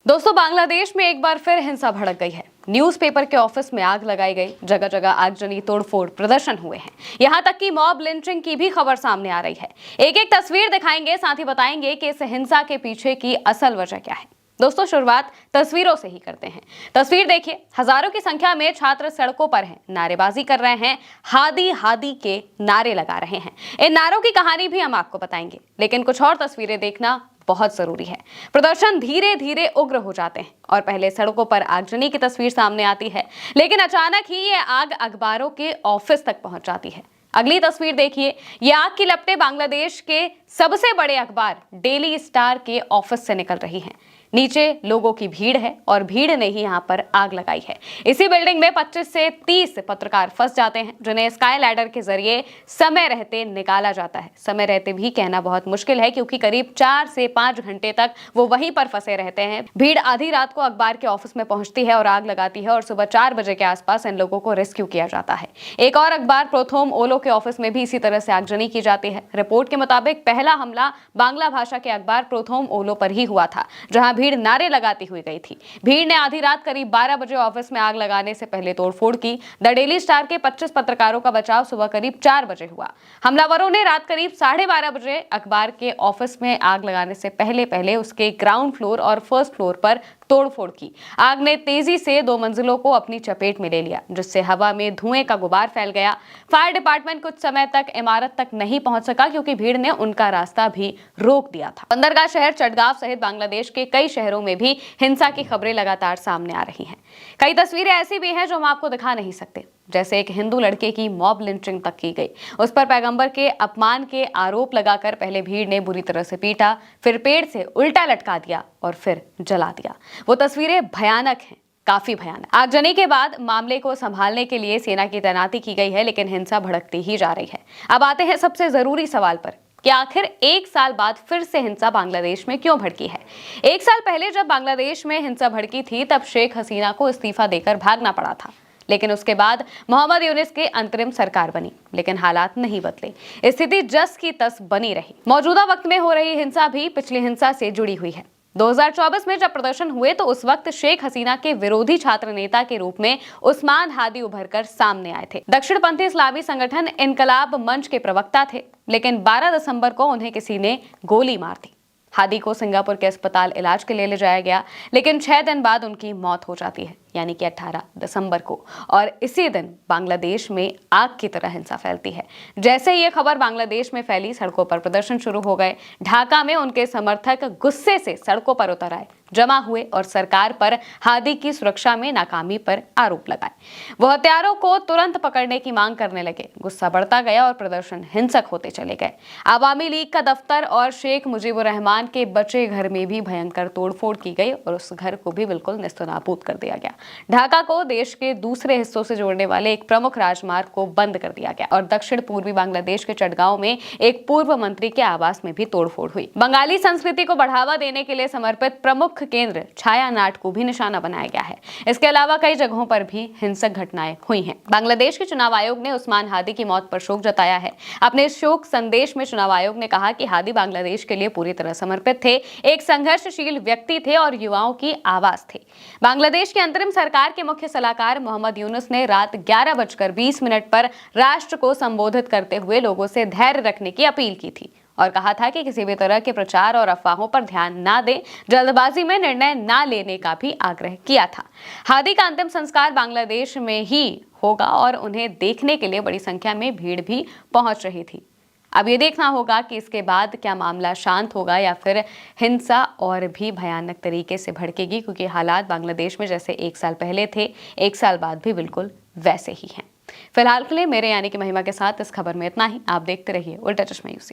दोस्तों, बांग्लादेश में एक बार फिर हिंसा भड़क गई है। न्यूज़पेपर के ऑफिस में आग लगाई गई, जगह जगह आगजनी, तोड़फोड़, प्रदर्शन हुए हैं। यहां तक कि मॉब लिंचिंग की भी खबर सामने आ रही है। एक एक तस्वीर दिखाएंगे, साथ ही बताएंगे कि इस हिंसा के पीछे की असल वजह क्या है। दोस्तों, शुरुआत तस्वीरों से ही करते हैं। तस्वीर देखिए, हजारों की संख्या में छात्र सड़कों पर हैं, नारेबाजी कर रहे हैं, हादी हादी के नारे लगा रहे हैं। इन नारों की कहानी भी हम आपको बताएंगे, लेकिन कुछ और तस्वीरें देखना बहुत जरूरी है। प्रदर्शन धीरे धीरे उग्र हो जाते हैं और पहले सड़कों पर आगजनी की तस्वीर सामने आती है, लेकिन अचानक ही ये आग अखबारों के ऑफिस तक पहुंच जाती है। अगली तस्वीर देखिए, ये आग की लपटें बांग्लादेश के सबसे बड़े अखबार डेली स्टार के ऑफिस से निकल रही हैं। नीचे लोगों की भीड़ है और भीड़ ने ही यहां पर आग लगाई है। इसी बिल्डिंग में 25 से 30 पत्रकार फंस जाते हैं, जिन्हें स्काई लैडर के जरिए समय रहते निकाला जाता है। समय रहते भी कहना बहुत मुश्किल है, क्योंकि करीब 4 से 5 घंटे तक वो वहीं पर फंसे रहते हैं। भीड़ आधी रात को अखबार के ऑफिस में पहुंचती है और आग लगाती है और सुबह 4 बजे के आसपास इन लोगों को रेस्क्यू किया जाता है। एक और अखबार प्रोथोम ओलो के ऑफिस में भी इसी तरह से आगजनी की जाती है। रिपोर्ट के मुताबिक पहला हमला बांग्ला भाषा के अखबार प्रोथोम ओलो पर ही हुआ था, जहां भीड़ नारे लगाती हुई गई थी। भीड़ ने आधी रात करीब 12 बजे ऑफिस में आग लगाने से पहले तोड़फोड़ की। द डेली स्टार के 25 पत्रकारों का बचाव सुबह करीब 4 बजे हुआ। हमलावरों ने रात करीब 12:30 बजे अखबार के ऑफिस में आग लगाने से पहले उसके ग्राउंड फ्लोर और फर्स्ट फ्लोर पर तोड़फोड़ की। आग ने तेजी से 2 मंजिलों को अपनी चपेट में ले लिया, जिससे हवा में धुएं का गुबार फैल गया। फायर डिपार्टमेंट कुछ समय तक इमारत तक नहीं पहुंच सका, क्योंकि भीड़ ने उनका रास्ता भी रोक दिया था। बंदरगाह शहर चटगांव सहित बांग्लादेश के कई शहरों में भी हिंसा की खबरें लगातार सामने आ रही हैं। कई तस्वीरें ऐसी भी हैं जो हम आपको दिखा नहीं सकते, जैसे एक हिंदू लड़के की मॉब लिंचिंग तक की गई। उस पर पैगंबर के अपमान के आरोप लगाकर पहले भीड़ ने बुरी तरह से पीटा, फिर पेड़ से उल्टा लटका दिया और फिर जला दिया। वो तस्वीरें भयानक हैं, काफी भयानक। आगजनी के बाद मामले को संभालने के लिए सेना की तैनाती की गई है, लेकिन हिंसा भड़कती ही जा रही है। अब आते हैं सबसे जरूरी सवाल पर कि आखिर 1 साल बाद फिर से हिंसा बांग्लादेश में क्यों भड़की है। 1 साल पहले जब बांग्लादेश में हिंसा भड़की थी, तब शेख हसीना को इस्तीफा देकर भागना पड़ा था। लेकिन उसके बाद मोहम्मद यूनिस की अंतरिम सरकार बनी, लेकिन हालात नहीं बदले। स्थिति जस की तस बनी रही। मौजूदा वक्त में हो रही हिंसा भी पिछली हिंसा से जुड़ी हुई है। 2024 में जब प्रदर्शन हुए तो उस वक्त शेख हसीना के विरोधी छात्र नेता के रूप में उस्मान हादी उभरकर सामने आए थे। दक्षिणपंथी इस्लामी संगठन इनकलाब मंच के प्रवक्ता थे, लेकिन 12 दिसंबर को उन्हें किसी ने गोली मार दी। हादी को सिंगापुर के अस्पताल इलाज के लिए ले जाया गया, लेकिन 6 दिन बाद उनकी मौत हो जाती है, यानी कि 18 दिसंबर को। और इसी दिन बांग्लादेश में आग की तरह हिंसा फैलती है। जैसे ये खबर बांग्लादेश में फैली, सड़कों पर प्रदर्शन शुरू हो गए। ढाका में उनके समर्थक गुस्से से सड़कों पर उतर आए, जमा हुए और सरकार पर हादी की सुरक्षा में नाकामी पर आरोप लगाए। वो हत्यारों को तुरंत पकड़ने की मांग करने लगे। गुस्सा बढ़ता गया और प्रदर्शन हिंसक होते चले गए। आवामी लीग का दफ्तर और शेख मुजीबुर रहमान के बचे घर में भी भयंकर तोड़फोड़ की गई और उस घर को भी बिल्कुल नेस्तनाबूद कर दिया गया। ढाका को देश के दूसरे हिस्सों से जोड़ने वाले एक प्रमुख राजमार्ग को बंद कर दिया गया और दक्षिण पूर्वी बांग्लादेश के चटगांव में एक पूर्व मंत्री के आवास में भी तोड़फोड़ हुई। बंगाली संस्कृति को बढ़ावा देने के लिए समर्पित प्रमुख केंद्र छाया नाट को भी निशाना बनाया गया है। इसके अलावा कई जगहों पर भी हिंसक घटनाएं हुई हैं। बांग्लादेश के चुनाव आयोग ने उस्मान हादी की मौत पर शोक जताया है। अपने शोक संदेश में चुनाव आयोग ने कहा कि हादी बांग्लादेश के लिए पूरी तरह समर्पित थे, एक संघर्षशील व्यक्ति थे और युवाओं की आवाज थे। बांग्लादेश के अंतरिम सरकार के मुख्य सलाहकार मोहम्मद यूनुस ने रात 11:20 पर राष्ट्र को संबोधित करते हुए लोगों से धैर्य रखने की अपील की थी और कहा था कि किसी भी तरह के प्रचार और अफवाहों पर ध्यान ना दें, जल्दबाजी में निर्णय ना लेने का भी आग्रह किया था। हादी का अंतिम संस्कार बांग्लादेश में ही होगा और उन्हें देखने के लिए बड़ी संख्या में भीड़ भी पहुंच रही थी। अब ये देखना होगा कि इसके बाद क्या मामला शांत होगा या फिर हिंसा और भी भयानक तरीके से भड़केगी, क्योंकि हालात बांग्लादेश में जैसे 1 साल पहले थे, 1 साल बाद भी बिल्कुल वैसे ही हैं। फिलहाल के लिए मेरे यानी कि महिमा के साथ इस खबर में इतना ही। आप देखते रहिए उल्टा चश्मा यूसी।